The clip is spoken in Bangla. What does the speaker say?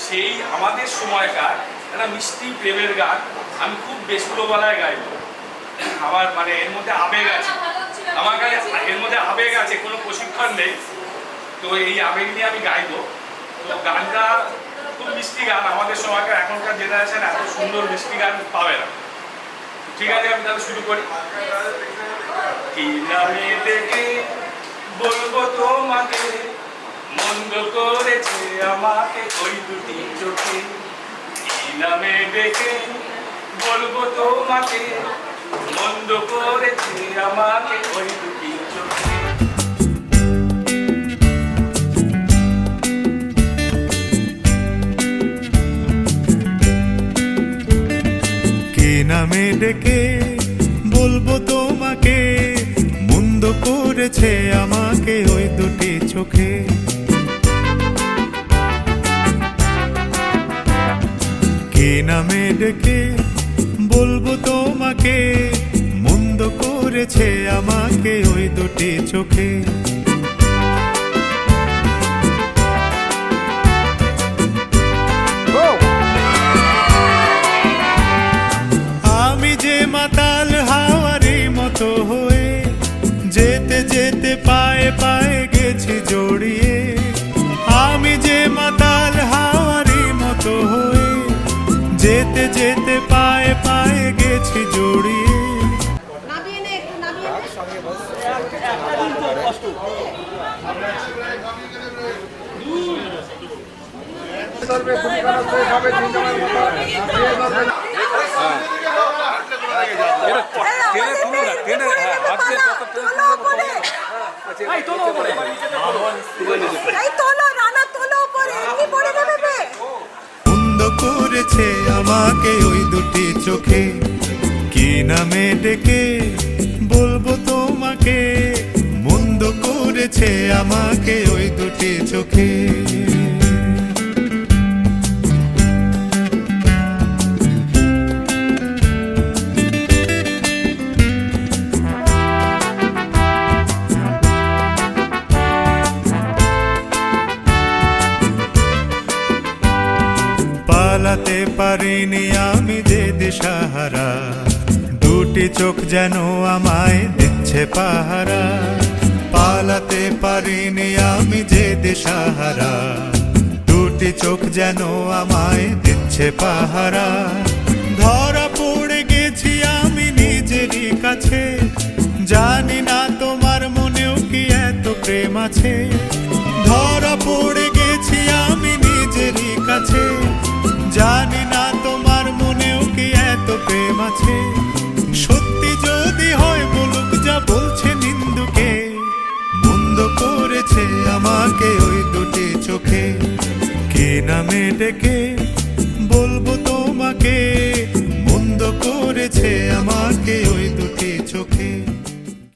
সেই আমাদের সময়কার একটা মিষ্টি প্রেমের গান আমি খুব বেসুরো গলায় গাইব। আমার মানে এর মধ্যে আবেগ আছে, আমার কাছে এর মধ্যে আবেগ আছে, কোনো প্রশিক্ষণ নেই, তো এই আবেগ নিয়ে আমি গাইবো। তো গানটা খুব মিষ্টি গান, আমাদের সময়কার এখনকার জেনারেশন এত সুন্দর মিষ্টি গান পাবে না। ঠিক আছে, আমি তাহলে শুরু করি। কি নামে ডেকে বলবো তোমাকে, মন্দ করেছে আমাকে ওই দুটি চোখে। কি নামে ডেকে বলবো তোমাকে, মন্দ করেছে আমাকে ওই দুটি চোখে। কি নামে ডেকে বলবো তোমাকে, মন্দ করেছে আমাকে ওই দুটি চোখে। কি নামে ডেকে বলবো তোমাকে, মন্দ করেছে আমাকে ওই দুটি চোখে। আমি যে মাতাল হাওয়ারি মতো হয়ে যেতে যেতে পায়ে পায়ে গেছি জড়িয়ে। আমি যে মাতাল হাওয়ারি মতো হয়ে যেতে যেতে পায়ে পায়ে গেছি জড়িয়ে। মন্দ করেছে আমাকে ওই দুটি চোখে। কি নামে ডেকে বলবো তোমাকে, মন্দ করেছে আমাকে ওই দুটি চোখে। পালাতে পারিনি আমি যে দিশাহারা, দুটি চোখ যেন আমায় দিচ্ছে পাহারা। পালাতে পারিনি আমি যে দিশাহারা, দুটি চোখ যেন আমায় দিচ্ছে পাহারা। ধরা পড়ে গেছি আমি নিজেরই কাছে, জানি না তোমার মনেও কি এত প্রেম আছে। ধরা পড়ে গেছি আমি নিজেরই কাছে, জানি না তোমার মনেও কি এত প্রেম আছে। সত্যি যদি হয় বলুক যা বলছে নিন্দুকে, মন্দ করেছে আমাকে ওই দুটি চোখে। কি নামে ডেকে